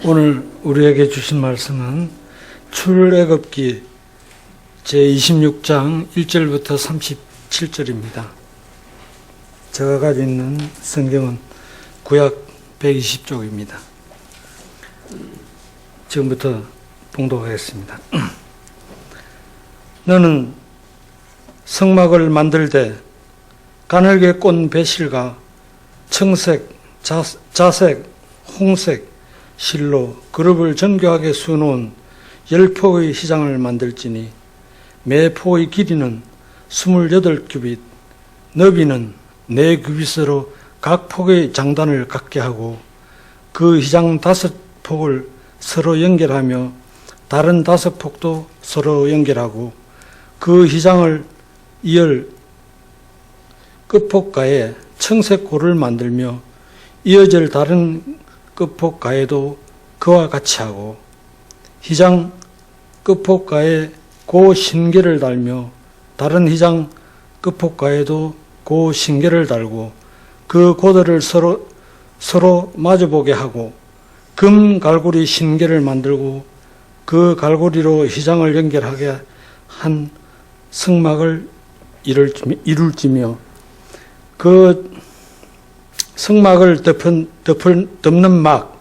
오늘 우리에게 주신 말씀은 출애굽기 제26장 1절부터 37절입니다. 제가 가지고 있는 성경은 구약 120쪽입니다. 지금부터 봉독하겠습니다. 너는 성막을 만들되 가늘게 꼰 배실과 청색, 자색, 홍색 실로 그룹을 정교하게 수놓은 10포의 휘장을 만들지니 매 포의 길이는 28규빗, 너비는 4규빗으로 각 폭의 장단을 갖게 하고 그 휘장 5폭을 서로 연결하며 다른 5폭도 서로 연결하고 그 휘장을 이을 끝폭가에 청색 고를 만들며 이어질 다른 끝폭가에도 그와 같이 하고 휘장 끝폭가에 고 신계를 달며 다른 휘장 끝폭가에도 고 신계를 달고 그 고들을 서로 마주보게 하고 금 갈고리 신계를 만들고 그 갈고리로 휘장을 연결하게 한 성막을 이룰지며 그 성막을 덮는 막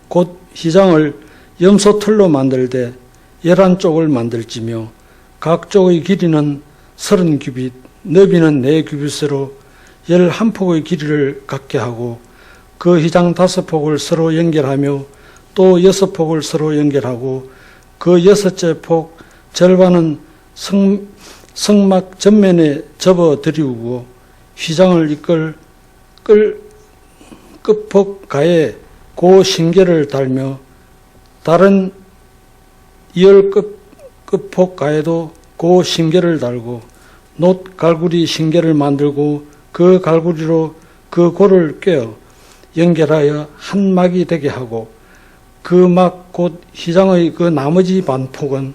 곧 휘장을 염소털로 만들되 11쪽을 만들지며 각 쪽의 길이는 30규빗, 너비는 4규빗으로 11폭의 길이를 갖게 하고 그 휘장 5폭을 서로 연결하며 또 6폭을 서로 연결하고 그 6째 폭 절반은 성막 전면에 접어 들이우고 휘장을 이끌 끝폭가에 고 신계를 달며 다른 이열 끝폭가에도 고 신계를 달고 놋 갈고리 신계를 만들고 그 갈고리로 그 고를 꿰어 연결하여 한 막이 되게 하고 그 막 곧 휘장의 그 나머지 반폭은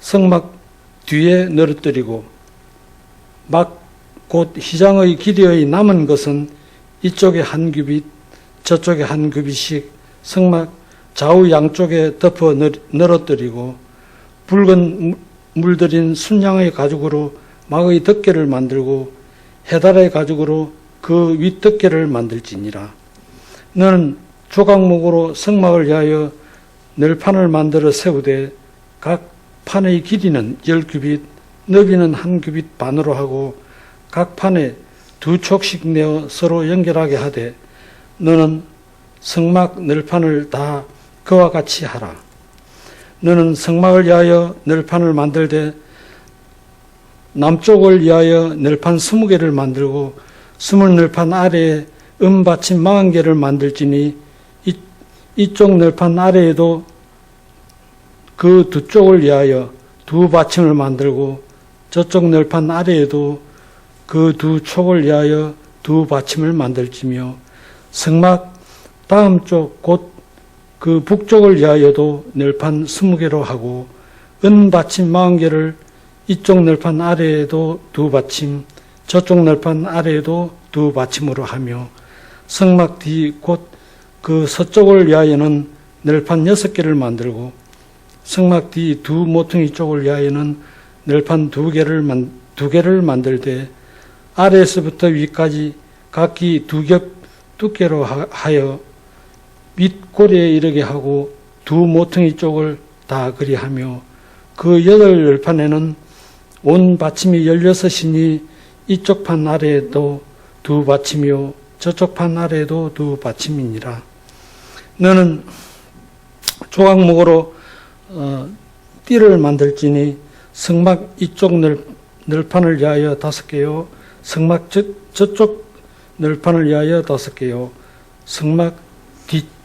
성막 뒤에 늘어뜨리고 막 곧 휘장의 길이의 남은 것은 이쪽에 1규빗 저쪽에 1규빗씩 성막 좌우 양쪽에 덮어 늘어뜨리고 붉은 물들인 순양의 가죽으로 막의 덮개를 만들고 해달의 가죽으로 그 윗덮개를 만들지니라. 너는 조각목으로 성막을 위하여 널판을 만들어 세우되 각 판의 길이는 10규빗, 너비는 1규빗 반으로 하고 각 판에 2촉씩 내어 서로 연결하게 하되 너는 성막 널판을 다 그와 같이 하라. 너는 성막을 위하여 널판을 만들되 남쪽을 위하여 널판 20개를 만들고 20널판 아래에 받침 40개를 만들지니 이쪽 널판 아래에도 그 2쪽을 위하여 2받침을 만들고 저쪽 널판 아래에도 그 2촉을 위하여 2받침을 만들지며 성막 다음 쪽 곧 그 북쪽을 위하여도 널판 20개로 하고 은받침 40개를 이쪽 널판 아래에도 2받침 저쪽 널판 아래에도 2받침으로 하며 성막 뒤 곧 그 서쪽을 위하여는 널판 6개를 만들고 성막 뒤 2모퉁이 쪽을 위하여는 널판 2개를 만들되 아래에서부터 위까지 각기 2겹 두께로 하여 밑고리에 이르게 하고 2모퉁이 쪽을 다 그리하며 그 8널판에는 온 받침이 16이니 이쪽 판 아래에도 2받침이요 저쪽 판 아래에도 2받침이니라. 너는 조각목으로 띠를 만들지니 성막 이쪽 널판을 위하여 5개요 성막 저쪽 널판을 위하여 5개요 성막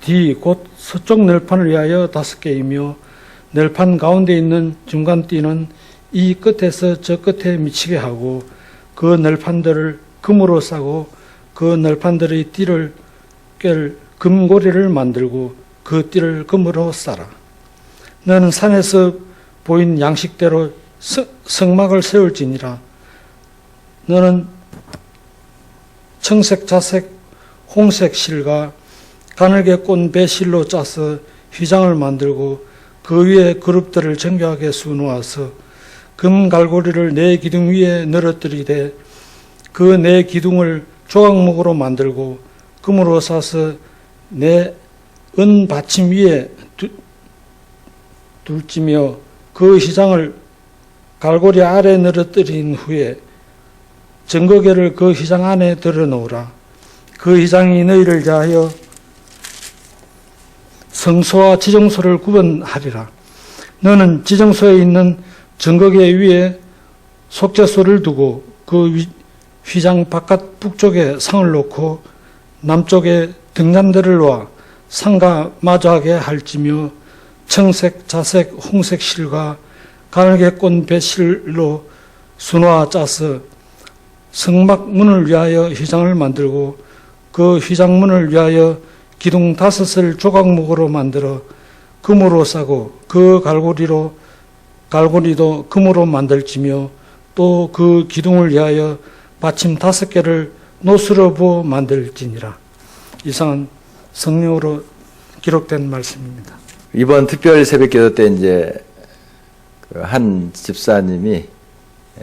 뒤 곧 서쪽 널판을 위하여 5개이며 널판 가운데 있는 중간 띠는 이 끝에서 저 끝에 미치게 하고 그 널판들을 금으로 싸고 그 널판들의 띠를 꿰 금고리를 만들고 그 띠를 금으로 싸라. 너는 산에서 보인 양식대로 성막을 세울지니라. 너는 청색, 자색, 홍색 실과 가늘게 꼰 배실로 짜서 휘장을 만들고 그 위에 그룹들을 정교하게 수놓아서 금 갈고리를 네 기둥 위에 늘어뜨리되 그 네 기둥을 조각목으로 만들고 금으로 싸서 네 은 받침 위에 둘지며 그 휘장을 갈고리 아래 늘어뜨린 후에 증거계를 그 휘장 안에 들어놓으라. 그 휘장이 너희를 위하여 성소와 지정소를 구분하리라. 너는 지정소에 있는 증거계 위에 속죄소를 두고 그 휘장 바깥 북쪽에 상을 놓고 남쪽에 등잔대를 놓아 상과 마주하게 할지며 청색, 자색, 홍색 실과 가늘게꼰 배실로 수놓아 짜서 성막 문을 위하여 휘장을 만들고 그 휘장문을 위하여 기둥 5을 조각목으로 만들어 금으로 싸고 그 갈고리도 금으로 만들지며 또 그 기둥을 위하여 받침 5개를 노수로 부어 만들지니라. 이상은 성령으로 기록된 말씀입니다. 이번 특별 새벽기도 때 이제 한 집사님이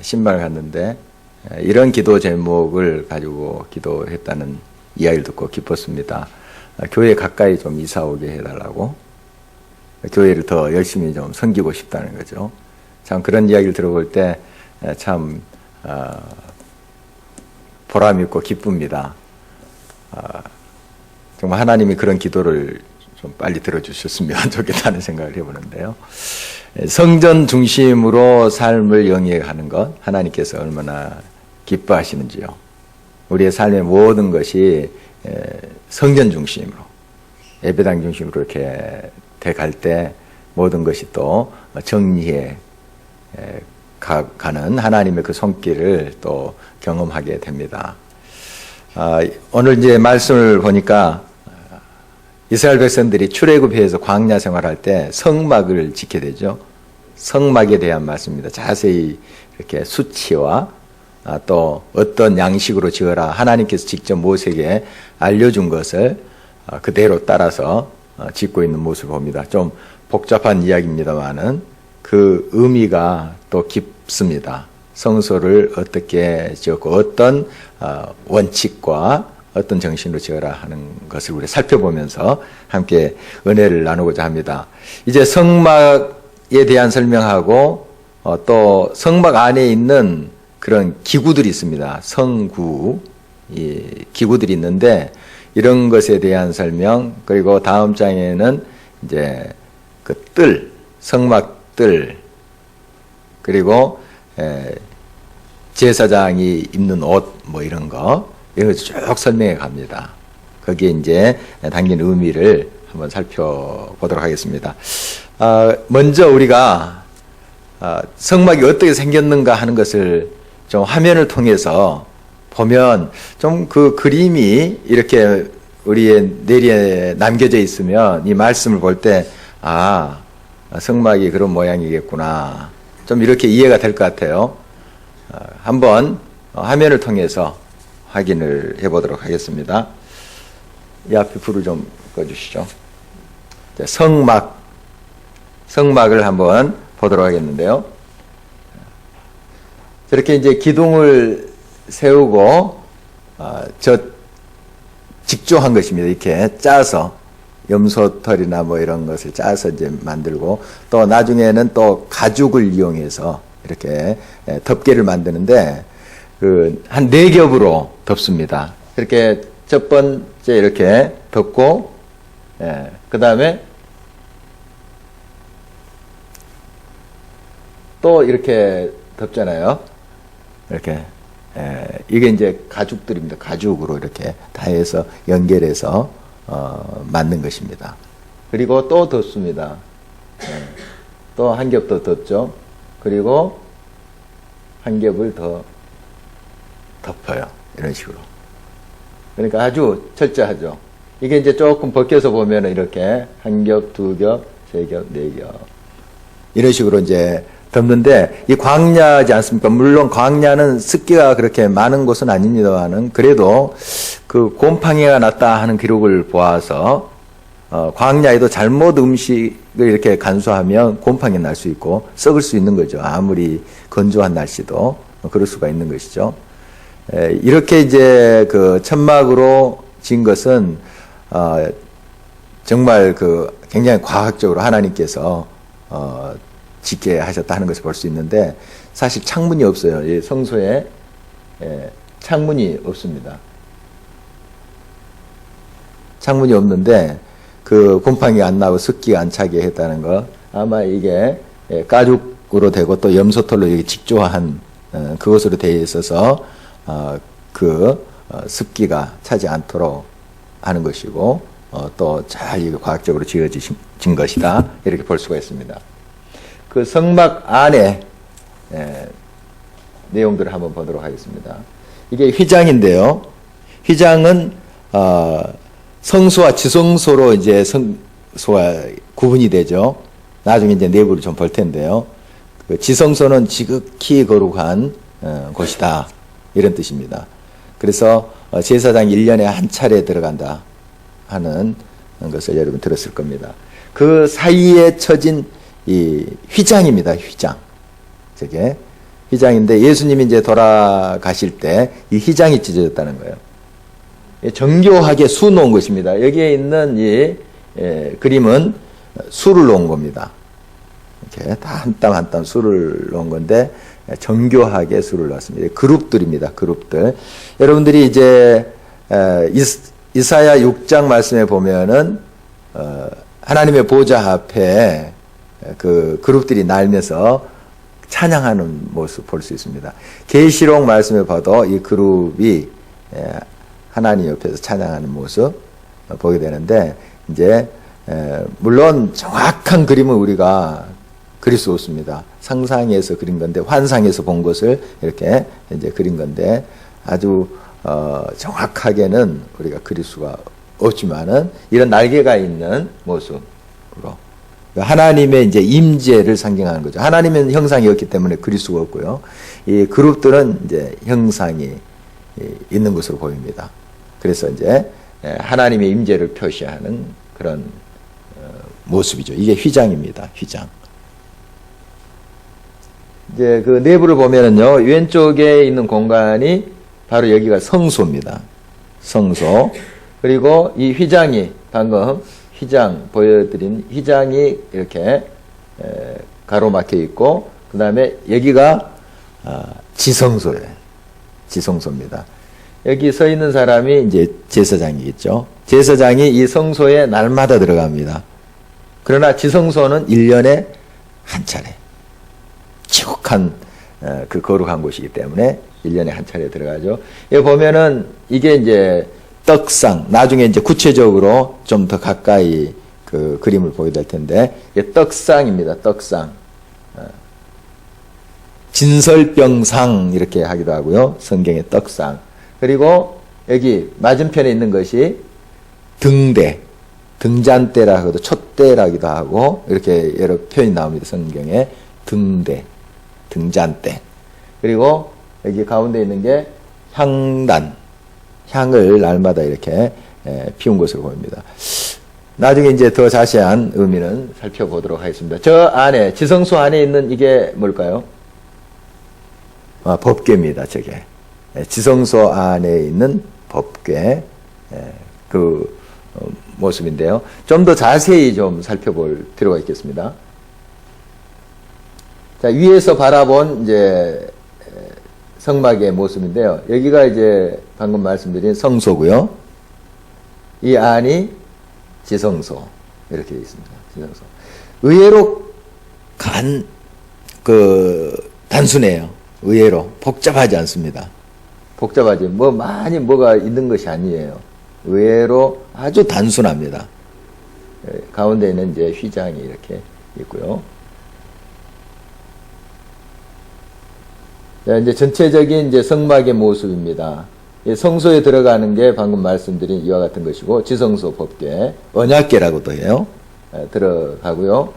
신방을 갔는데 이런 기도 제목을 가지고 기도했다는 이야기를 듣고 기뻤습니다. 교회 가까이 좀 이사 오게 해달라고, 교회를 더 열심히 좀 섬기고 싶다는 거죠. 참 그런 이야기를 들어볼 때 참 보람 있고 기쁩니다. 정말 하나님이 그런 기도를 좀 빨리 들어주셨으면 좋겠다는 생각을 해보는데요. 성전 중심으로 삶을 영위하는 것, 하나님께서 얼마나 기뻐하시는지요. 우리의 삶의 모든 것이 성전 중심으로, 예배당 중심으로 이렇게 돼갈 때 모든 것이 또 정리해 가는 하나님의 그 손길을 또 경험하게 됩니다. 오늘 이제 말씀을 보니까 이스라엘 백성들이 출애굽해서 광야 생활할 때 성막을 지켜야 되죠. 성막에 대한 말씀입니다. 자세히 이렇게 수치와 또 어떤 양식으로 지어라 하나님께서 직접 모세에게 알려준 것을 그대로 따라서 짓고 있는 모습을 봅니다. 좀 복잡한 이야기입니다만은 그 의미가 또 깊습니다. 성소를 어떻게 지었고 어떤 원칙과 어떤 정신으로 지어라 하는 것을 우리 살펴보면서 함께 은혜를 나누고자 합니다. 이제 성막에 대한 설명하고 또 성막 안에 있는 그런 기구들이 있습니다. 성구, 기구들이 있는데 이런 것에 대한 설명, 그리고 다음 장에는 이제 그 뜰, 성막 뜰, 그리고 제사장이 입는 옷, 뭐 이런 거, 이런 거 쭉 설명해 갑니다. 거기에 이제 담긴 의미를 한번 살펴보도록 하겠습니다. 먼저 우리가 성막이 어떻게 생겼는가 하는 것을 좀 화면을 통해서 보면 좀 그 그림이 이렇게 우리의 뇌리에 남겨져 있으면 이 말씀을 볼 때, 성막이 그런 모양이겠구나. 좀 이렇게 이해가 될 것 같아요. 한번 화면을 통해서 확인을 해보도록 하겠습니다. 이 앞에 불을 좀 꺼주시죠. 성막을 한번 보도록 하겠는데요. 저렇게 이제 기둥을 세우고 직조한 것입니다. 이렇게 짜서 염소털이나 뭐 이런 것을 짜서 이제 만들고, 또 나중에는 또 가죽을 이용해서 이렇게 덮개를 만드는데 한 4겹으로 덮습니다. 이렇게 첫 번째 이렇게 덮고, 그 다음에 또 이렇게 덮잖아요. 이렇게. 이게 이제 가죽들입니다. 가죽으로 이렇게 다 해서 연결해서 만든 것입니다. 그리고 또 덮습니다. 또 한 겹 더 덮죠. 그리고 한 겹을 더 덮어요. 이런 식으로. 그러니까 아주 철저하죠. 이게 이제 조금 벗겨서 보면 이렇게 한 겹, 2겹, 3겹, 4겹. 이런 식으로 이제 덮는데, 이 광야지 않습니까? 물론 광야는 습기가 그렇게 많은 곳은 아닙니다만은 그래도 그 곰팡이가 났다 하는 기록을 보아서 광야에도 잘못 음식을 이렇게 간수하면 곰팡이 날 수 있고 썩을 수 있는 거죠. 아무리 건조한 날씨도 그럴 수가 있는 것이죠. 이렇게 이제 그 천막으로 진 것은 정말 그 굉장히 과학적으로 하나님께서 짓게 하셨다는 것을 볼 수 있는데 사실 창문이 없어요. 이 성소에 창문이 없습니다. 창문이 없는데 그 곰팡이 안 나고 습기가 안 차게 했다는 거 아마 이게 가죽으로 되고 또 염소털로 이렇게 직조한 그것으로 되어 있어서 그 습기가 차지 않도록 하는 것이고 또 잘 과학적으로 지어진 것이다 이렇게 볼 수가 있습니다. 그 성막 안에 내용들을 한번 보도록 하겠습니다. 이게 휘장인데요. 휘장은 성소와 지성소로 이제 성소와 구분이 되죠. 나중에 이제 내부를 좀 볼 텐데요. 그 지성소는 지극히 거룩한 곳이다 이런 뜻입니다. 그래서 제사장이 1년에 한 차례 들어간다 하는 것을 여러분 들었을 겁니다. 그 사이에 처진 이 휘장입니다. 휘장. 저게 휘장인데 예수님이 이제 돌아가실 때 이 휘장이 찢어졌다는 거예요. 정교하게 수 놓은 것입니다. 여기에 있는 이 그림은 수를 놓은 겁니다. 이렇게 다 한 땀 한 땀 수를 놓은 건데 정교하게 수를 놓았습니다. 그룹들입니다. 그룹들. 여러분들이 이제 이사야 6장 말씀에 보면은 하나님의 보좌 앞에 그 그룹들이 날면서 찬양하는 모습 볼 수 있습니다. 계시록 말씀에 봐도 이 그룹이 하나님 옆에서 찬양하는 모습 보게 되는데 이제 물론 정확한 그림은 우리가 그릴 수 없습니다. 상상해서 그린 건데 환상에서 본 것을 이렇게 이제 그린 건데 아주 정확하게는 우리가 그릴 수가 없지만은 이런 날개가 있는 모습으로 하나님의 이제 임재를 상징하는 거죠. 하나님은 형상이 없기 때문에 그릴 수가 없고요. 이 그룹들은 이제 형상이 있는 것으로 보입니다. 그래서 이제 하나님의 임재를 표시하는 그런 모습이죠. 이게 휘장입니다. 휘장. 이제 그 내부를 보면은요, 왼쪽에 있는 공간이 바로 여기가 성소입니다. 성소. 그리고 이 휘장이 방금 휘장 보여드린 휘장이 이렇게 가로막혀 있고 그 다음에 여기가 지성소예요. 지성소입니다. 여기 서 있는 사람이 이제 제사장이겠죠. 제사장이 이 성소에 날마다 들어갑니다. 그러나 지성소는 1년에 한 차례. 지독한 그 거룩한 곳이기 때문에 1년에 한 차례 들어가죠. 여기 보면은 이게 이제 떡상, 나중에 이제 구체적으로 좀 더 가까이 그 그림을 보게 될 텐데, 이게 떡상입니다. 떡상. 진설병상 이렇게 하기도 하고요. 성경의 떡상. 그리고 여기 맞은편에 있는 것이 등대, 등잔대라고도 촛대라기도 하고 이렇게 여러 표현이 나옵니다. 성경에 등대, 등잔대. 그리고 여기 가운데 있는 게 향단, 향을 날마다 이렇게 피운 것으로 보입니다. 나중에 이제 더 자세한 의미는 살펴보도록 하겠습니다. 저 안에, 지성소 안에 있는 이게 뭘까요? 법궤입니다, 저게. 지성소 안에 있는 법궤, 그 모습인데요. 좀 더 자세히 좀 살펴볼 필요가 있겠습니다. 자, 위에서 바라본 이제 성막의 모습인데요. 여기가 이제 방금 말씀드린 성소고요. 이 안이 지성소 이렇게 되어 있습니다. 지성소. 의외로 단순해요. 의외로 복잡하지 않습니다. 복잡하지 많이 뭐가 있는 것이 아니에요. 의외로 아주 단순합니다. 가운데에는 이제 휘장이 이렇게 있고요. 자, 이제 전체적인 이제 성막의 모습입니다. 성소에 들어가는 게 방금 말씀드린 이와 같은 것이고, 지성소 법궤, 언약궤라고도 해요. 들어가고요.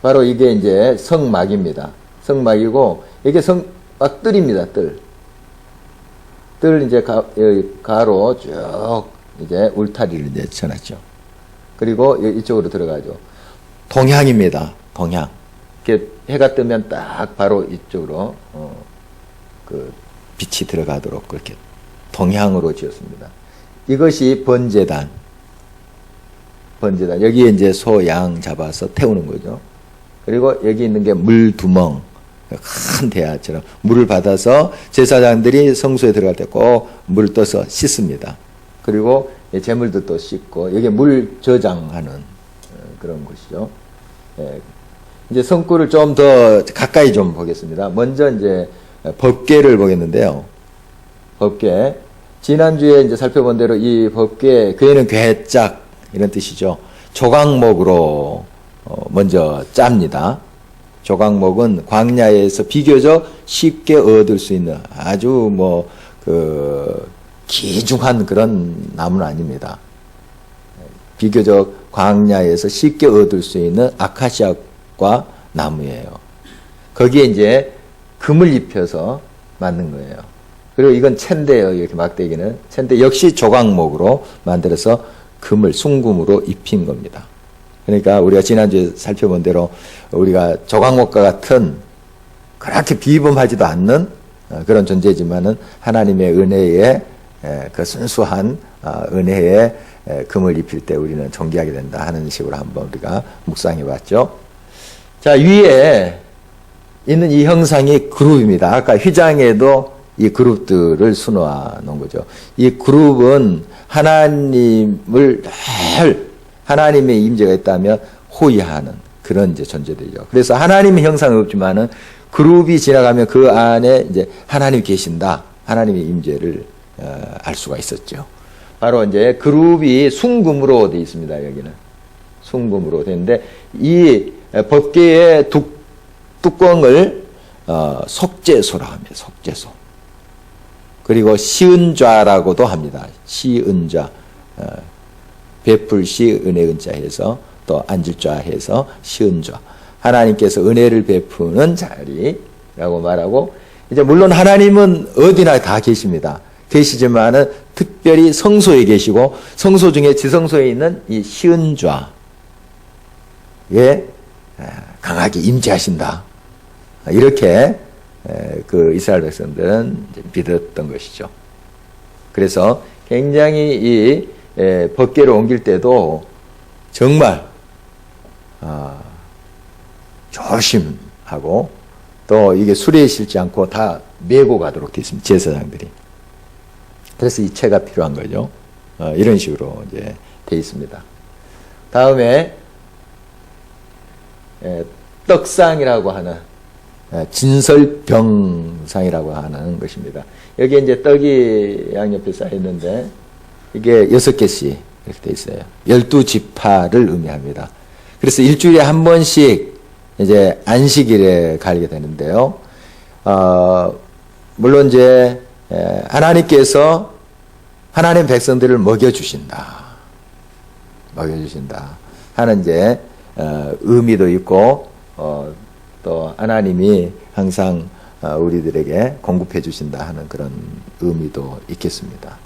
바로 이게 이제 성막입니다. 성막이고, 이게 막들입니다, 뜰. 뜰 이제 가로 쭉 이제 울타리를 이제 쳐놨죠. 그리고 이쪽으로 들어가죠. 동향입니다. 동향. 이렇게 해가 뜨면 딱 바로 이쪽으로 그 빛이 들어가도록 그렇게 동향으로 지었습니다. 이것이 번제단. 번제단. 여기에 이제 소, 양 잡아서 태우는 거죠. 그리고 여기 있는 게 물두멍. 큰 대야처럼 물을 받아서 제사장들이 성소에 들어갈 때 꼭 물을 떠서 씻습니다. 그리고 제물도 또 씻고 여기 물 저장하는 그런 곳이죠. 이제 성구를 좀 더 가까이 좀 보겠습니다. 먼저 이제 법궤를 보겠는데요. 법궤. 지난주에 이제 살펴본 대로 이 법궤, 궤는 궤짝 이런 뜻이죠. 조각목으로 먼저 짭니다. 조각목은 광야에서 비교적 쉽게 얻을 수 있는 아주 귀중한 그런 나무는 아닙니다. 비교적 광야에서 쉽게 얻을 수 있는 아카시아과 나무예요. 거기에 이제 금을 입혀서 만든 거예요. 그리고 이건 챈데요. 이렇게 막대기는. 챈데 역시 조각목으로 만들어서 금을 순금으로 입힌 겁니다. 그러니까 우리가 지난주에 살펴본 대로 우리가 조각목과 같은 그렇게 비범하지도 않는 그런 존재지만은 하나님의 은혜에 그 순수한 은혜에 금을 입힐 때 우리는 존귀하게 된다 하는 식으로 한번 우리가 묵상해 봤죠. 자, 위에 있는 이 형상이 그룹입니다. 아까 휘장에도 이 그룹들을 수놓아 놓은 거죠. 이 그룹은 하나님을 늘 하나님의 임재가 있다면 호위하는 그런 이제 존재들이죠. 그래서 하나님의 형상은 없지만은 그룹이 지나가면 그 안에 이제 하나님이 계신다. 하나님의 임재를 알 수가 있었죠. 바로 이제 그룹이 순금으로 되어 있습니다. 여기는 순금으로 되는데 이 법궤의 뚜껑을 속죄소라 합니다. 속죄소. 그리고 시은좌라고도 합니다. 시은좌. 베풀시 은혜은자 해서 또 앉을좌 해서 시은좌. 하나님께서 은혜를 베푸는 자리라고 말하고, 이제 물론 하나님은 어디나 다 계십니다. 계시지만은 특별히 성소에 계시고 성소 중에 지성소에 있는 이 시은좌에 강하게 임재하신다. 이렇게 그 이스라엘 백성들은 믿었던 것이죠. 그래서 굉장히 이 법궤를 옮길 때도 정말 조심하고 또 이게 수레에 실지 않고 다 메고 가도록 되어 있습니다. 제사장들이. 그래서 이 채가 필요한 거죠. 이런 식으로 이제 되어 있습니다. 다음에 떡상이라고 하는 진설병상이라고 하는 것입니다. 여기에 이제 떡이 양옆에 쌓여 있는데 이게 6개씩 이렇게 되어 있어요. 12지파를 의미합니다. 그래서 일주일에 한 번씩 이제 안식일에 가게 되는데요. 물론 이제 하나님께서 하나님 백성들을 먹여주신다 하는 이제 의미도 있고 또 하나님이 항상 우리들에게 공급해 주신다 하는 그런 의미도 있겠습니다.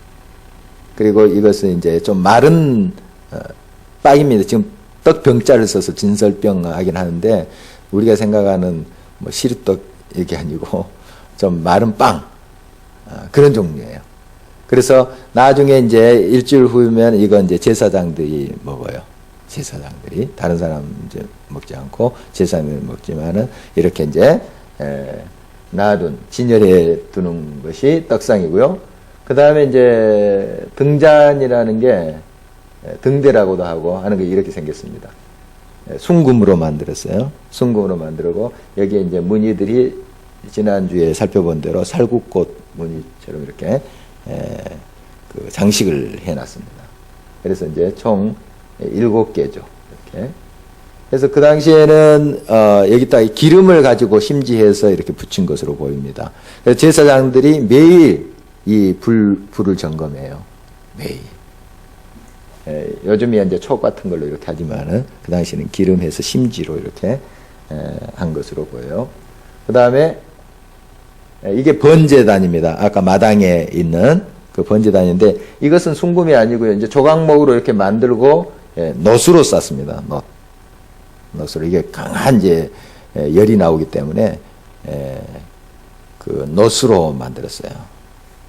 그리고 이것은 이제 좀 마른 빵입니다. 지금 떡병자를 써서 진설병 하긴 하는데 우리가 생각하는 뭐 시루떡 이게 아니고 좀 마른 빵 그런 종류예요. 그래서 나중에 이제 일주일 후면 이건 이제 제사장들이 먹어요. 제사장들이 다른 사람 이제 먹지 않고 제사장들이 먹지만은 이렇게 이제 놔둔 진열해 두는 것이 떡상이고요. 그 다음에 이제 등잔이라는 게 등대라고도 하고 하는 게 이렇게 생겼습니다. 순금으로 만들었어요. 순금으로 만들고 여기에 이제 무늬들이 지난주에 살펴본 대로 살구꽃 무늬처럼 이렇게 그 장식을 해놨습니다. 그래서 이제 총 7개죠. 이렇게. 그래서 그 당시에는 여기다 기름을 가지고 심지해서 이렇게 붙인 것으로 보입니다. 그래서 제사장들이 매일 이 불을 점검해요. 매일. 요즘에 이제 촉 같은 걸로 이렇게 하지만은 그 당시에는 기름해서 심지로 이렇게 한 것으로 보여요. 그 다음에 이게 번제단입니다. 아까 마당에 있는 그 번제단인데 이것은 순금이 아니고요. 이제 조각목으로 이렇게 만들고 놋으로 쌌습니다. 놋으로. 이게 강한 이제 열이 나오기 때문에 그 놋으로 만들었어요.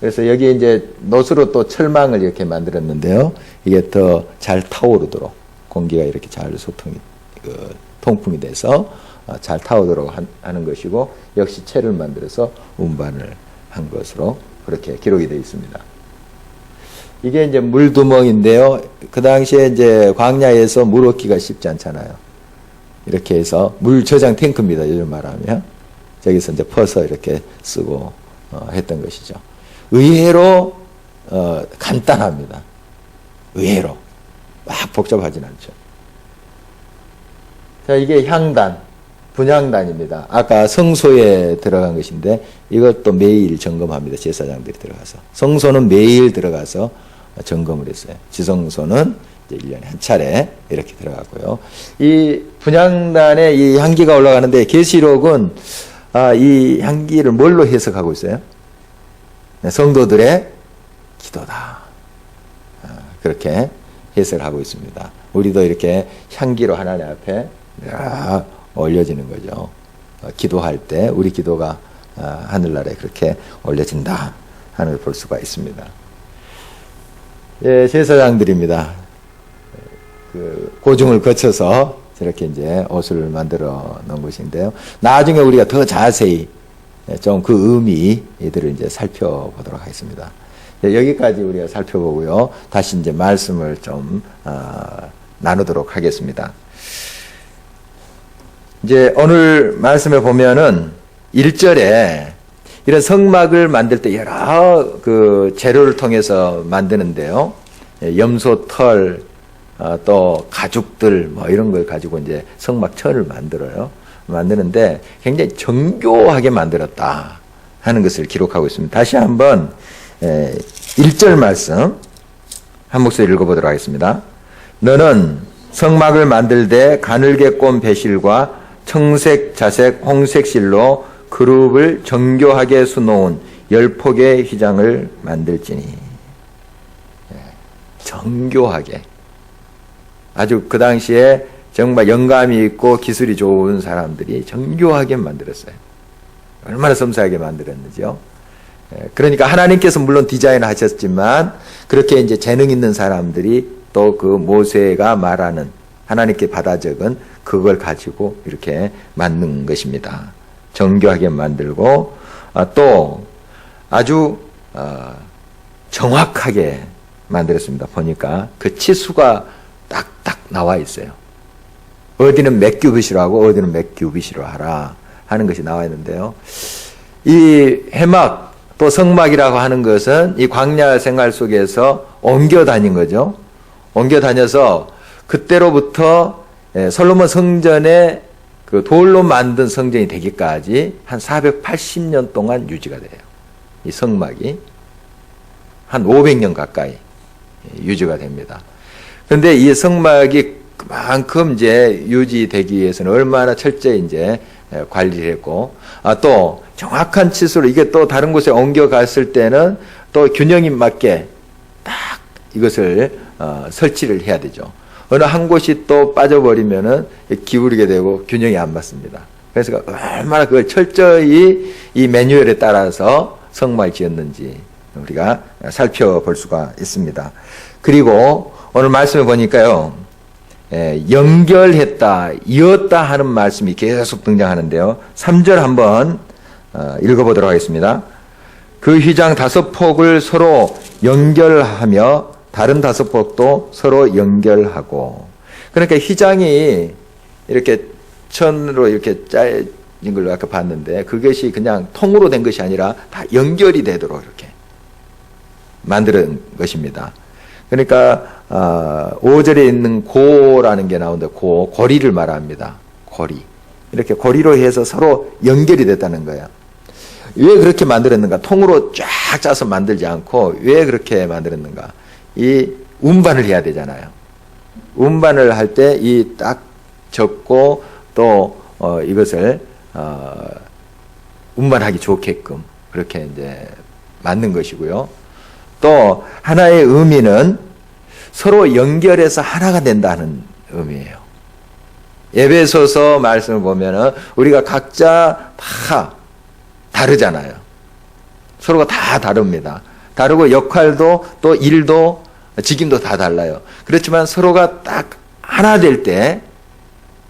그래서 여기 이제 놋으로 또 철망을 이렇게 만들었는데요. 이게 더 잘 타오르도록 공기가 이렇게 잘 통풍이 돼서 잘 타오르도록 하는 것이고, 역시 채를 만들어서 운반을 한 것으로 그렇게 기록이 되어 있습니다. 이게 이제 물두멍인데요. 그 당시에 이제 광야에서 물 얻기가 쉽지 않잖아요. 이렇게 해서 물 저장 탱크입니다. 요즘 말하면. 저기서 이제 퍼서 이렇게 쓰고 했던 것이죠. 의외로 간단합니다. 의외로 막 복잡하진 않죠. 자, 이게 향단, 분향단입니다. 아까 성소에 들어간 것인데 이것도 매일 점검합니다. 제사장들이 들어가서. 성소는 매일 들어가서 점검을 했어요. 지성소는 이제 1년에 한 차례 이렇게 들어가고요. 이 분향단에 이 향기가 올라가는데 계시록은 이 향기를 뭘로 해석하고 있어요? 성도들의 기도다. 그렇게 해석을 하고 있습니다. 우리도 이렇게 향기로 하나님 앞에 올려지는 거죠. 기도할 때 우리 기도가 하늘나라에 그렇게 올려진다 하는 걸 볼 수가 있습니다. 예, 제사장들입니다. 그 고중을 거쳐서 저렇게 이제 옷을 만들어 놓은 것인데요. 나중에 우리가 더 자세히 좀 그 의미들을 이제 살펴보도록 하겠습니다. 여기까지 우리가 살펴보고요. 다시 이제 말씀을 좀 나누도록 하겠습니다. 이제 오늘 말씀에 보면은 1절에 이런 성막을 만들 때 여러 그 재료를 통해서 만드는데요. 염소 털, 또 가죽들 뭐 이런 걸 가지고 이제 성막천을 만들어요. 만드는데 굉장히 정교하게 만들었다 하는 것을 기록하고 있습니다. 다시 한번 1절 말씀 한 목소리 읽어보도록 하겠습니다. 너는 성막을 만들되 가늘게 꼰 배실과 청색, 자색, 홍색 실로 그룹을 정교하게 수놓은 10폭의 휘장을 만들지니. 정교하게. 아주 그 당시에 정말 영감이 있고 기술이 좋은 사람들이 정교하게 만들었어요. 얼마나 섬세하게 만들었는지요. 그러니까 하나님께서 물론 디자인을 하셨지만 그렇게 이제 재능 있는 사람들이 또 그 모세가 말하는 하나님께 받아 적은 그걸 가지고 이렇게 만든 것입니다. 정교하게 만들고 또 아주 정확하게 만들었습니다. 보니까 그 치수가 딱딱 나와 있어요. 어디는 몇 규빗이로 하고 어디는 몇 규빗이로 하라 하는 것이 나와 있는데요. 이 회막 또 성막이라고 하는 것은 이 광야 생활 속에서 옮겨 다닌 거죠. 옮겨 다녀서 그때로부터 솔로몬 성전에 그 돌로 만든 성전이 되기까지 한 480년 동안 유지가 돼요. 이 성막이 한 500년 가까이 유지가 됩니다. 그런데 이 성막이 그만큼 이제 유지되기 위해서는 얼마나 철저히 이제 관리를 했고, 또 정확한 치수로 이게 또 다른 곳에 옮겨갔을 때는 또 균형이 맞게 딱 이것을 설치를 해야 되죠. 어느 한 곳이 또 빠져버리면은 기울이게 되고 균형이 안 맞습니다. 그래서 얼마나 그걸 철저히 이 매뉴얼에 따라서 성막을 지었는지 우리가 살펴볼 수가 있습니다. 그리고 오늘 말씀을 보니까요, 연결했다, 이었다 하는 말씀이 계속 등장하는데요. 3절 한번 읽어보도록 하겠습니다. 그 휘장 5폭을 서로 연결하며 다른 5폭도 서로 연결하고. 그러니까 휘장이 이렇게 천으로 이렇게 짜진 걸 아까 봤는데 그것이 그냥 통으로 된 것이 아니라 다 연결이 되도록 이렇게 만드는 것입니다. 그러니까 5절에 있는 고라는 게 나오는데 고리를 말합니다. 고리. 이렇게 고리로 해서 서로 연결이 됐다는 거예요. 왜 그렇게 만들었는가? 통으로 쫙 짜서 만들지 않고 왜 그렇게 만들었는가? 이 운반을 해야 되잖아요. 운반을 할 때 이 딱 접고 또 이것을 운반하기 좋게끔 그렇게 이제 만든 것이고요. 또 하나의 의미는 서로 연결해서 하나가 된다는 의미예요. 에베소서 말씀을 보면은 우리가 각자 다 다르잖아요. 서로가 다 다릅니다. 다르고 역할도 또 일도 직임도 다 달라요. 그렇지만 서로가 딱 하나 될 때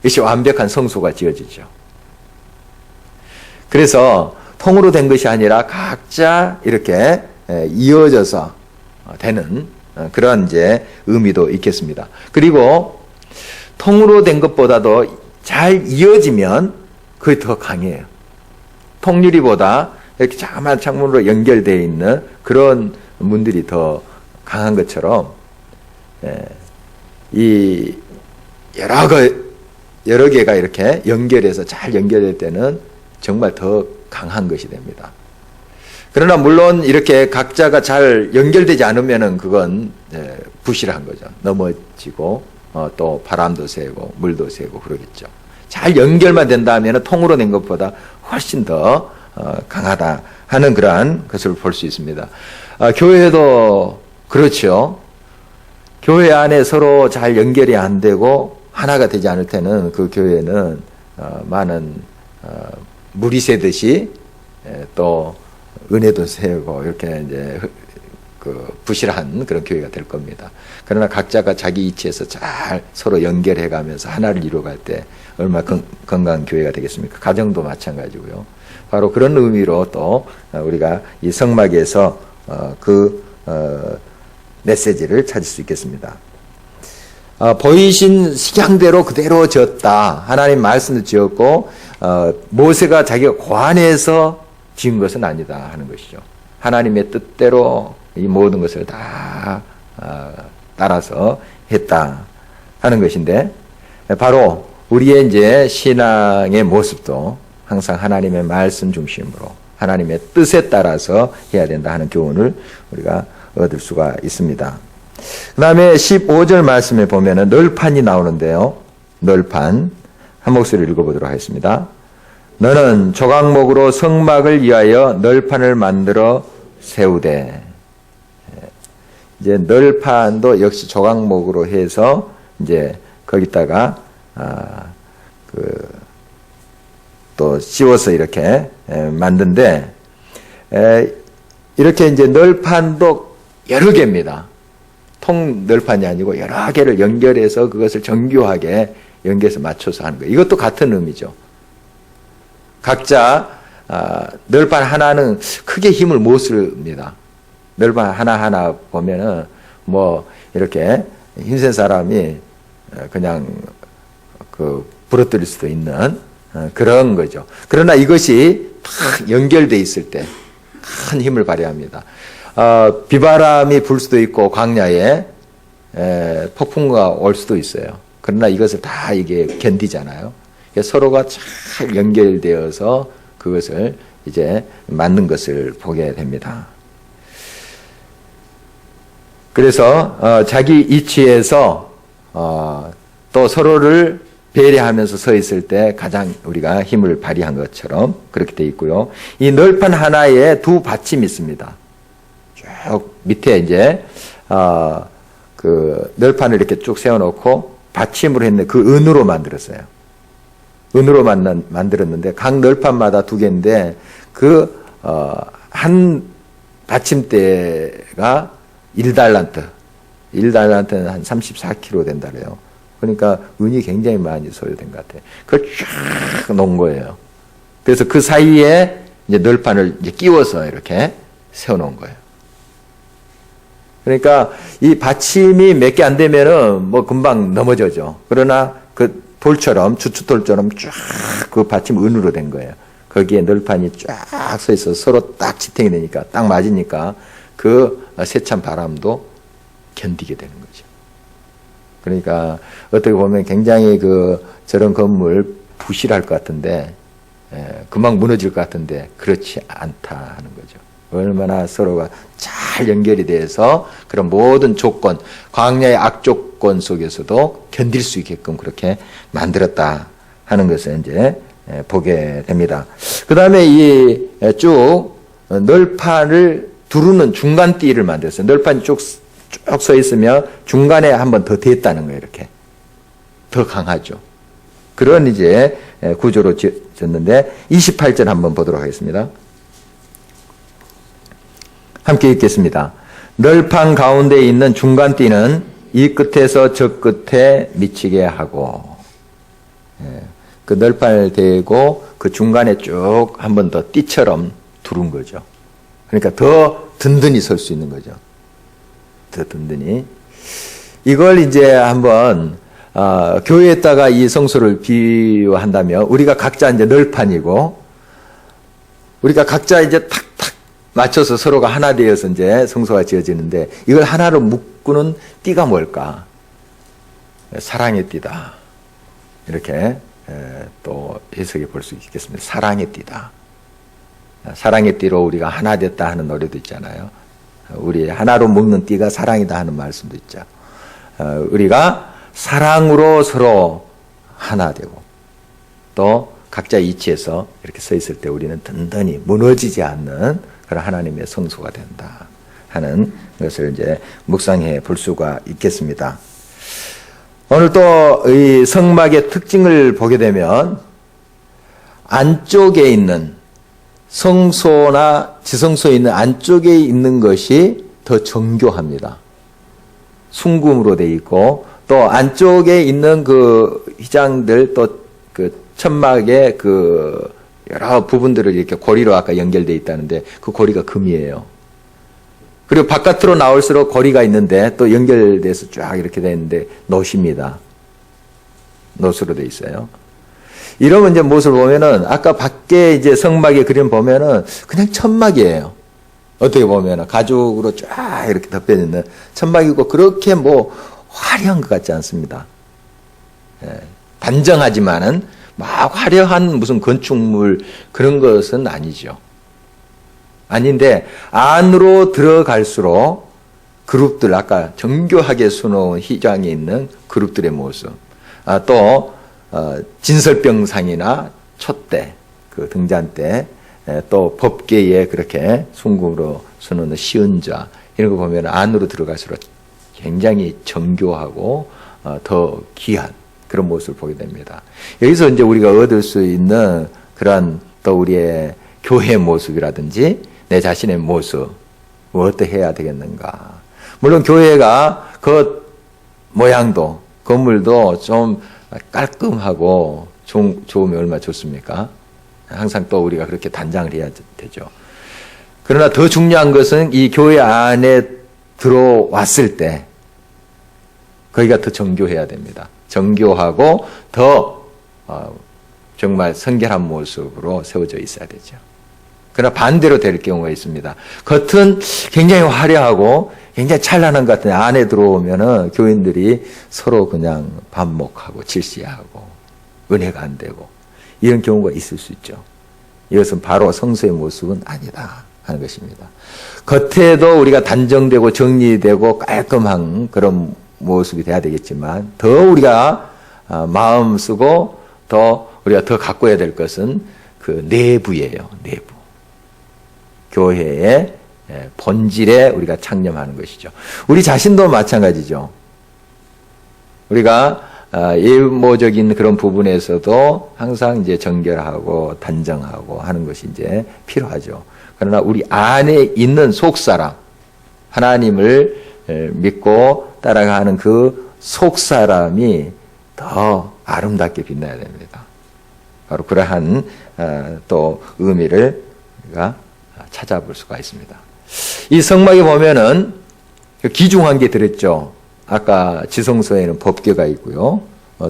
이것이 완벽한 성소가 지어지죠. 그래서 통으로 된 것이 아니라 각자 이렇게 이어져서 되는 그런 이제 의미도 있겠습니다. 그리고 통으로 된 것보다도 잘 이어지면 그게 더 강해요. 통유리보다 이렇게 자그마한 창문으로 연결되어 있는 그런 문들이 더 강한 것처럼 이 여러 개가 이렇게 연결해서 잘 연결될 때는 정말 더 강한 것이 됩니다. 그러나 물론 이렇게 각자가 잘 연결되지 않으면은 그건 부실한 거죠. 넘어지고 또 바람도 새고 물도 새고 그러겠죠. 잘 연결만 된다면 통으로 된 것보다 훨씬 더 강하다 하는 그러한 것을 볼 수 있습니다. 교회도 그렇죠. 교회 안에 서로 잘 연결이 안 되고 하나가 되지 않을 때는 그 교회는 많은 물이 새듯이 또 은혜도 새고 이렇게 이제 그 부실한 그런 교회가 될 겁니다. 그러나 각자가 자기 위치에서 잘 서로 연결해 가면서 하나를 이루어갈 때 얼마나 건강한 교회가 되겠습니까? 가정도 마찬가지고요. 바로 그런 의미로 또 우리가 이 성막에서 메시지를 찾을 수 있겠습니다. 보이신 식양대로 그대로 지었다. 하나님 말씀도 지었고 모세가 자기가 고안해서 지은 것은 아니다 하는 것이죠. 하나님의 뜻대로 이 모든 것을 다 따라서 했다 하는 것인데, 바로 우리의 이제 신앙의 모습도 항상 하나님의 말씀 중심으로 하나님의 뜻에 따라서 해야 된다 하는 교훈을 우리가 얻을 수가 있습니다. 그 다음에 15절 말씀에 보면은 널판이 나오는데요. 널판 한 목소리를 읽어보도록 하겠습니다. 너는 조각목으로 성막을 위하여 널판을 만들어 세우되. 이제 널판도 역시 조각목으로 해서 이제 거기다가 또 씌워서 이렇게 만든데, 이렇게 이제 널판도 여러 개입니다. 통 널판이 아니고 여러 개를 연결해서 그것을 정교하게 연결해서 맞춰서 하는 거예요. 이것도 같은 의미죠. 각자 널판 하나는 크게 힘을 못 씁니다. 널판 하나하나 보면은 뭐 이렇게 힘센 사람이 그냥 부러뜨릴 수도 있는 그런 거죠. 그러나 이것이 탁 연결돼 있을 때 큰 힘을 발휘합니다. 비바람이 불 수도 있고 광야에 폭풍과 올 수도 있어요. 그러나 이것을 다 이게 견디잖아요. 서로가 잘 연결되어서 그것을 이제 맞는 것을 보게 됩니다. 그래서 자기 이치에서 또 서로를 배려하면서 서 있을 때 가장 우리가 힘을 발휘한 것처럼 그렇게 되어 있고요. 이 널판 하나에 두 받침이 있습니다. 쭉 밑에 이제 그 널판을 이렇게 쭉 세워놓고 받침으로 했는데 그 은으로 만들었어요. 은으로 만들었는데 각 널판마다 두 개인데 그 한 받침대가 1달란트. 1달란트는 한 34kg 된다 그래요. 그러니까 은이 굉장히 많이 소요된 것 같아요. 그걸 쫙 놓은 거예요. 그래서 그 사이에 이제 널판을 이제 끼워서 이렇게 세워놓은 거예요. 그러니까 이 받침이 몇 개 안 되면은 뭐 금방 넘어져죠. 그러나 그 돌처럼, 주춧돌처럼 쫙 그 받침 은으로 된 거예요. 거기에 널판이 쫙 서 있어서 서로 딱 지탱이 되니까, 딱 맞으니까 그 세찬 바람도 견디게 되는 거죠. 그러니까 어떻게 보면 굉장히 저런 건물 부실할 것 같은데, 금방 무너질 것 같은데 그렇지 않다 하는 거죠. 얼마나 서로가 잘 연결이 돼서 그런 모든 조건, 광야의 악조건 속에서도 견딜 수 있게끔 그렇게 만들었다 하는 것을 이제 보게 됩니다. 그 다음에 이 쭉 널판을 두르는 중간띠를 만들었어요. 널판이 쭉 쭉 서 있으면 중간에 한 번 더 됐다는 거예요. 이렇게 더 강하죠. 그런 이제 구조로 지었는데 28절 한번 보도록 하겠습니다. 함께 읽겠습니다. 널판 가운데 있는 중간띠는 이 끝에서 저 끝에 미치게 하고, 그 널판을 대고 그 중간에 쭉 한 번 더 띠처럼 두른 거죠. 그러니까 더 든든히 설 수 있는 거죠. 더 든든히. 이걸 이제 한번 교회에다가 이 성소를 비유한다면 우리가 각자 이제 널판이고 우리가 각자 이제 탁탁 맞춰서 서로가 하나 되어서 이제 성소가 지어지는데 이걸 하나로 묶는 띠가 뭘까? 사랑의 띠다. 이렇게 또 해석해 볼 수 있겠습니다. 사랑의 띠다. 사랑의 띠로 우리가 하나 됐다 하는 노래도 있잖아요. 우리 하나로 묶는 띠가 사랑이다 하는 말씀도 있죠. 우리가 사랑으로 서로 하나 되고 또 각자 이치에서 이렇게 서 있을 때 우리는 든든히 무너지지 않는 그런 하나님의 성소가 된다 하는 것을 이제 묵상해 볼 수가 있겠습니다. 오늘 또 이 성막의 특징을 보게 되면 안쪽에 있는 성소나 지성소에 있는 안쪽에 있는 것이 더 정교합니다. 순금으로 되어 있고 또 안쪽에 있는 그 휘장들 또 그 천막의 그 여러 부분들을 이렇게 고리로 아까 연결되어 있다는데 그 고리가 금이에요. 그리고 바깥으로 나올수록 고리가 있는데 또 연결돼서 쫙 이렇게 되어 있는데 놋입니다. 놋으로 되어 있어요. 이러면 이제 모습을 보면은 아까 밖에 이제 성막의 그림 보면은 그냥 천막이에요. 어떻게 보면은 가죽으로 쫙 이렇게 덮여 있는 천막이고 그렇게 뭐 화려한 것 같지 않습니다. 단정하지만은 막 화려한 무슨 건축물 그런 것은 아니죠. 아닌데 안으로 들어갈수록 그룹들 아까 정교하게 수놓은 휘장이 있는 그룹들의 모습, 또 진설병상이나 촛대, 그 등잔대, 또 법계에 그렇게 순금으로 수놓는 시은좌 이런 거 보면 안으로 들어갈수록 굉장히 정교하고 더 귀한 그런 모습을 보게 됩니다. 여기서 이제 우리가 얻을 수 있는 그런 또 우리의 교회 모습이라든지 내 자신의 모습 어떻게 해야 되겠는가. 물론 교회가 그 모양도 건물도 좀 깔끔하고 좋으면 얼마나 좋습니까? 항상 또 우리가 그렇게 단장을 해야 되죠. 그러나 더 중요한 것은 이 교회 안에 들어왔을 때 거기가 더 정교해야 됩니다. 정교하고 더 정말 성결한 모습으로 세워져 있어야 되죠. 그러나 반대로 될 경우가 있습니다. 겉은 굉장히 화려하고 굉장히 찬란한 것 같은데 안에 들어오면은 교인들이 서로 그냥 반목하고 질시하고 은혜가 안 되고 이런 경우가 있을 수 있죠. 이것은 바로 성소의 모습은 아니다 하는 것입니다. 겉에도 우리가 단정되고 정리되고 깔끔한 그런 모습이 돼야 되겠지만 더 우리가 마음 쓰고 더 우리가 더 가꿔야 될 것은 그 내부예요. 내부. 교회의 본질에 우리가 창념하는 것이죠. 우리 자신도 마찬가지죠. 우리가 예모적인 그런 부분에서도 항상 이제 정결하고 단정하고 하는 것이 이제 필요하죠. 그러나 우리 안에 있는 속사람, 하나님을 믿고 따라가는 그 속사람이 더 아름답게 빛나야 됩니다. 바로 그러한 또 의미를 우리가 찾아볼 수가 있습니다. 이 성막에 보면은 기중한 게 들었죠. 아까 지성소에는 법궤가 있고요.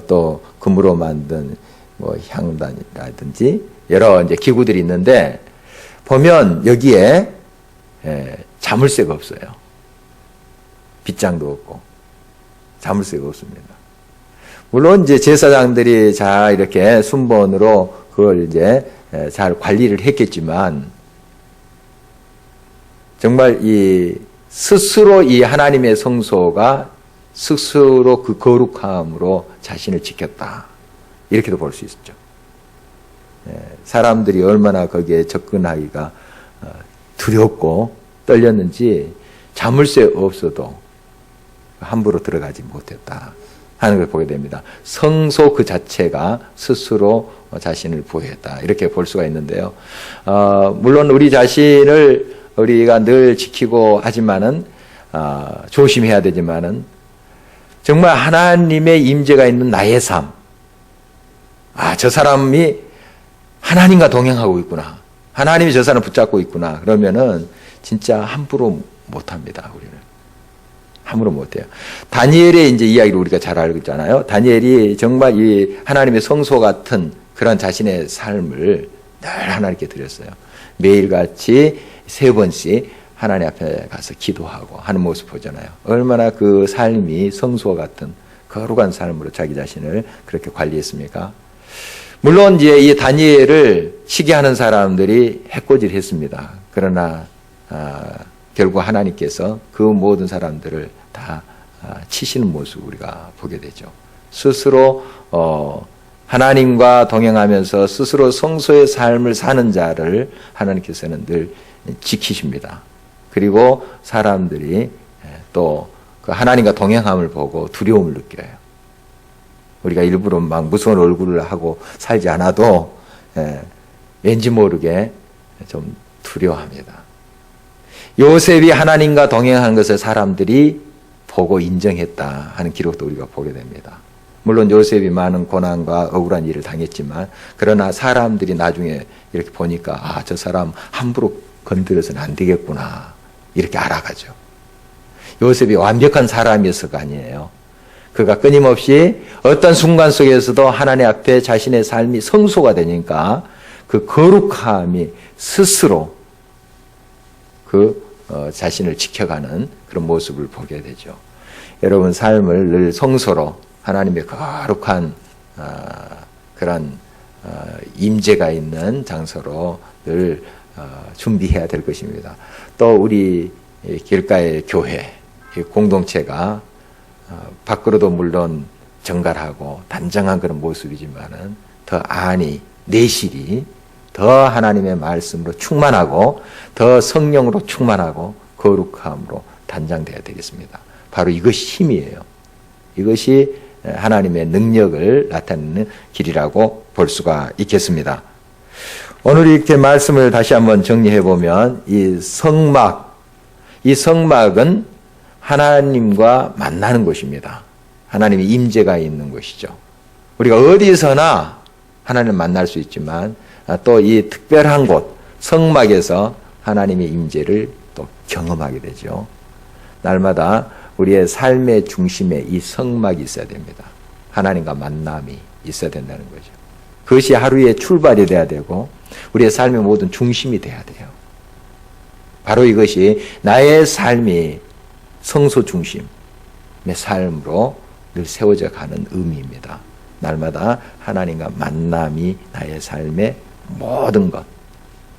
또 금으로 만든 뭐 향단이라든지 여러 이제 기구들이 있는데 보면 여기에 자물쇠가 없어요. 빗장도 없고 자물쇠가 없습니다. 물론 이제 제사장들이 잘 이렇게 순번으로 그걸 이제 잘 관리를 했겠지만 정말 이 스스로 이 하나님의 성소가 스스로 그 거룩함으로 자신을 지켰다. 이렇게도 볼 수 있죠. 사람들이 얼마나 거기에 접근하기가 두렵고 떨렸는지 자물쇠 없어도 함부로 들어가지 못했다 하는 걸 보게 됩니다. 성소 그 자체가 스스로 자신을 부여했다 이렇게 볼 수가 있는데요. 물론 우리 자신을 우리가 늘 지키고 하지만은 조심해야 되지만은 정말 하나님의 임재가 있는 나의 삶, 저 사람이 하나님과 동행하고 있구나, 하나님이 저 사람 붙잡고 있구나, 그러면은 진짜 함부로 못합니다. 우리는 함부로 못해요. 다니엘의 이제 이야기를 우리가 잘 알고 있잖아요. 다니엘이 정말 이 하나님의 성소 같은 그런 자신의 삶을 늘 하나님께 드렸어요. 매일같이 3번씩 하나님 앞에 가서 기도하고 하는 모습 보잖아요. 얼마나 그 삶이 성소 같은 거룩한 삶으로 자기 자신을 그렇게 관리했습니까? 물론 이제 이 다니엘을 시기하는 사람들이 해코지했습니다. 그러나 결국 하나님께서 그 모든 사람들을 다 치시는 모습 우리가 보게 되죠. 스스로 하나님과 동행하면서 스스로 성소의 삶을 사는 자를 하나님께서는 늘 지키십니다. 그리고 사람들이 또 그 하나님과 동행함을 보고 두려움을 느껴요. 우리가 일부러 막 무서운 얼굴을 하고 살지 않아도 왠지 모르게 좀 두려워합니다. 요셉이 하나님과 동행하는 것을 사람들이 보고 인정했다 하는 기록도 우리가 보게 됩니다. 물론 요셉이 많은 고난과 억울한 일을 당했지만 그러나 사람들이 나중에 이렇게 보니까 저 사람 함부로 건드려서는 안 되겠구나 이렇게 알아가죠. 요셉이 완벽한 사람이었을거 아니에요. 그가 끊임없이 어떤 순간 속에서도 하나님 앞에 자신의 삶이 성소가 되니까 그 거룩함이 스스로 자신을 지켜가는 그런 모습을 보게 되죠. 여러분 삶을 늘 성소로 하나님의 거룩한 그런 임재가 있는 장소로 늘 준비해야 될 것입니다. 또 우리 길가의 교회 공동체가 밖으로도 물론 정갈하고 단정한 그런 모습이지만은 더 안이 내실이 더 하나님의 말씀으로 충만하고 더 성령으로 충만하고 거룩함으로 단장되어야 되겠습니다. 바로 이것이 힘이에요. 이것이 하나님의 능력을 나타내는 길이라고 볼 수가 있겠습니다. 오늘 이렇게 말씀을 다시 한번 정리해 보면 이 성막은 하나님과 만나는 곳입니다. 하나님의 임재가 있는 곳이죠. 우리가 어디서나 하나님을 만날 수 있지만 또 이 특별한 곳 성막에서 하나님의 임재를 또 경험하게 되죠. 날마다 우리의 삶의 중심에 이 성막이 있어야 됩니다. 하나님과 만남이 있어야 된다는 거죠. 그것이 하루의 출발이 돼야 되고 우리의 삶의 모든 중심이 돼야 돼요. 바로 이것이 나의 삶이 성소 중심의 삶으로 늘 세워져 가는 의미입니다. 날마다 하나님과 만남이 나의 삶의 모든 것,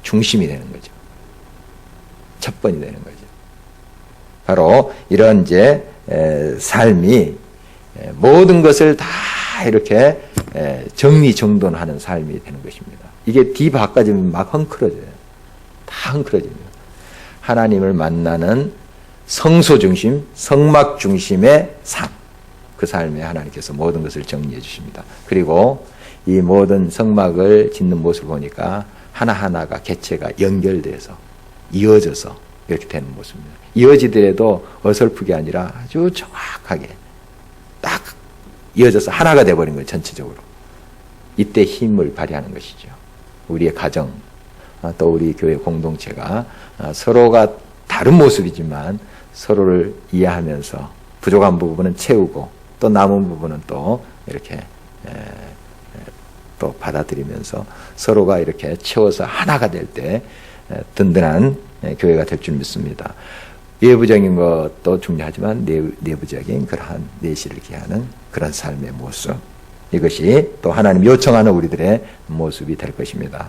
중심이 되는 거죠. 첫 번이 되는 거죠. 바로 이런 이제 삶이 모든 것을 다 이렇게 정리정돈하는 삶이 되는 것입니다. 이게 뒤바꿔지면 막 헝클어져요. 다 헝클어집니다. 하나님을 만나는 성소 중심, 성막 중심의 삶. 그 삶에 하나님께서 모든 것을 정리해 주십니다. 그리고 이 모든 성막을 짓는 모습을 보니까 하나하나가 개체가 연결돼서 이어져서 이렇게 되는 모습입니다. 이어지더라도 어설프게 아니라 아주 정확하게 딱 이어져서 하나가 돼버린 거예요. 전체적으로. 이때 힘을 발휘하는 것이죠. 우리의 가정, 또 우리 교회 공동체가 서로가 다른 모습이지만 서로를 이해하면서 부족한 부분은 채우고 또 남은 부분은 또 이렇게 또 받아들이면서 서로가 이렇게 채워서 하나가 될 때 든든한 교회가 될 줄 믿습니다. 외부적인 것도 중요하지만 내부적인 그러한 내실을 기하는 그런 삶의 모습, 이것이 또 하나님 요청하는 우리들의 모습이 될 것입니다.